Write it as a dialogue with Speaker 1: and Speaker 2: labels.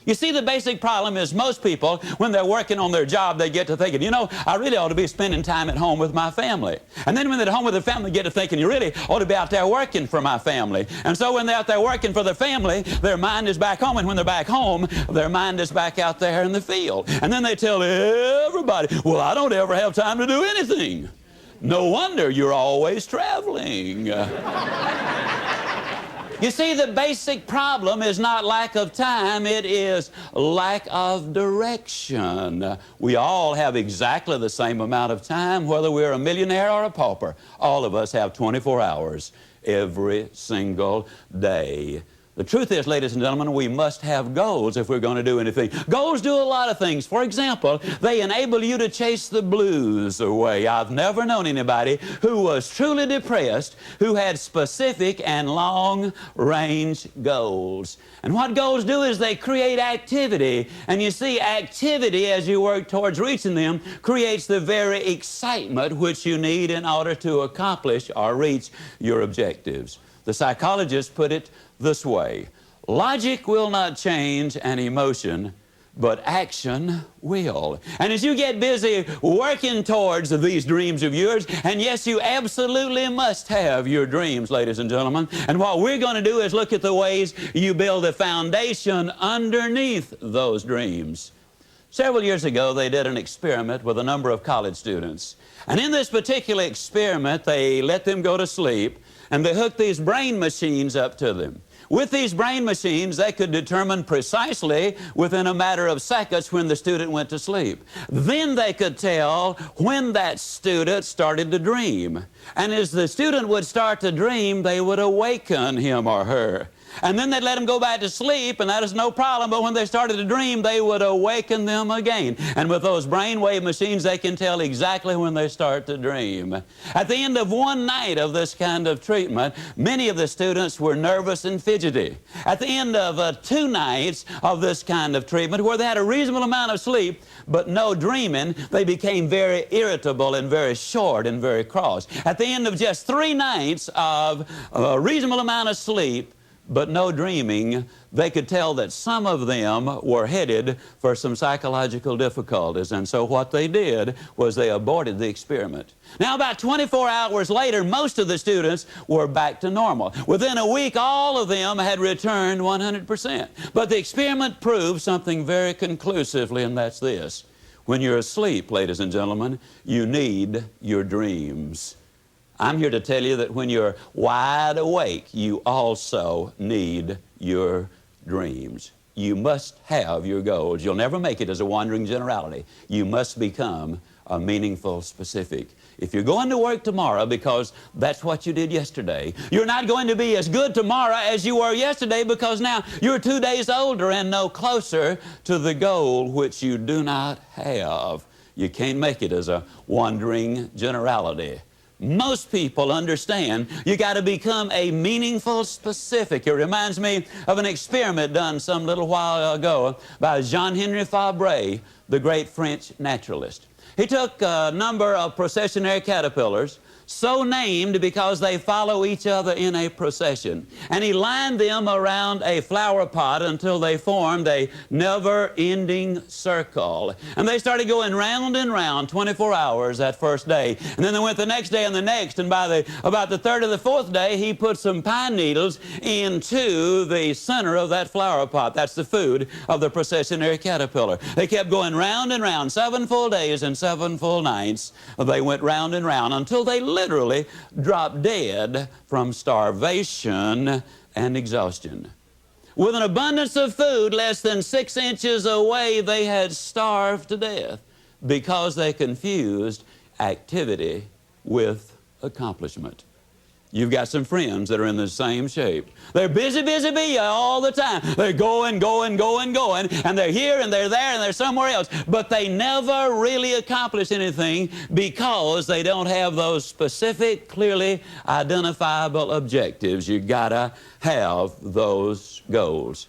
Speaker 1: You see, the basic problem is most people, when they're working on their job, they get to thinking, you know, I really ought to be spending time at home with my family. And then when they're at home with their family, they get to thinking, you really ought to be out there working for my family. And so when they're out there working for their family, their mind is back home. And when they're back home, their mind is back out there in the field. And then they tell everybody, well, I don't ever have time to do anything. No wonder you're always traveling. You see, the basic problem is not lack of time, it is lack of direction. We all have exactly the same amount of time, whether we're a millionaire or a pauper. All of us have 24 hours every single day. The truth is, ladies and gentlemen, we must have goals if we're going to do anything. Goals do a lot of things. For example, they enable you to chase the blues away. I've never known anybody who was truly depressed who had specific and long-range goals. And what goals do is they create activity. And you see, activity, as you work towards reaching them, creates the very excitement which you need in order to accomplish or reach your objectives. The psychologists put it this way: logic will not change an emotion, but action will. And as you get busy working towards these dreams of yours, and yes, you absolutely must have your dreams, ladies and gentlemen, and what we're going to do is look at the ways you build a foundation underneath those dreams. Several years ago, they did an experiment with a number of college students. And in this particular experiment, they let them go to sleep, and they hooked these brain machines up to them. With these brain machines, they could determine precisely within a matter of seconds when the student went to sleep. Then they could tell when that student started to dream. And as the student would start to dream, they would awaken him or her. And then they'd let them go back to sleep, and that is no problem, but when they started to dream, they would awaken them again. And with those brainwave machines, they can tell exactly when they start to dream. At the end of one night of this kind of treatment, many of the students were nervous and fidgety. At the end of 2 nights of this kind of treatment, where they had a reasonable amount of sleep, but no dreaming, they became very irritable and very short and very cross. At the end of just 3 nights of a reasonable amount of sleep, but no dreaming, they could tell that some of them were headed for some psychological difficulties. And so what they did was they aborted the experiment. Now, about 24 hours later, most of the students were back to normal. Within a week, all of them had returned 100%. But the experiment proved something very conclusively, and that's this: when you're asleep, ladies and gentlemen, you need your dreams. I'm here to tell you that when you're wide awake, you also need your dreams. You must have your goals. You'll never make it as a wandering generality. You must become a meaningful specific. If you're going to work tomorrow because that's what you did yesterday, you're not going to be as good tomorrow as you were yesterday, because now you're 2 days older and no closer to the goal which you do not have. You can't make it as a wandering generality. Most people understand you got to become a meaningful specific. It reminds me of an experiment done some little while ago by Jean-Henri Fabre, the great French naturalist. He took a number of processionary caterpillars, so named because they follow each other in a procession, and he lined them around a flower pot until they formed a never-ending circle. And they started going round and round 24 hours that first day, and then they went the next day and the next, and by about the 3rd or the 4th day, he put some pine needles into the center of that flower pot. That's the food of the processionary caterpillar. They kept going round and round, 7 full days and 7 full nights. They went round and round until they literally dropped dead from starvation and exhaustion. With an abundance of food less than 6 inches away, they had starved to death because they confused activity with accomplishment. You've got some friends that are in the same shape. They're busy, busy, busy all the time. They're going, going, going, going, and they're here and they're there and they're somewhere else. But they never really accomplish anything because they don't have those specific, clearly identifiable objectives. You gotta have those goals.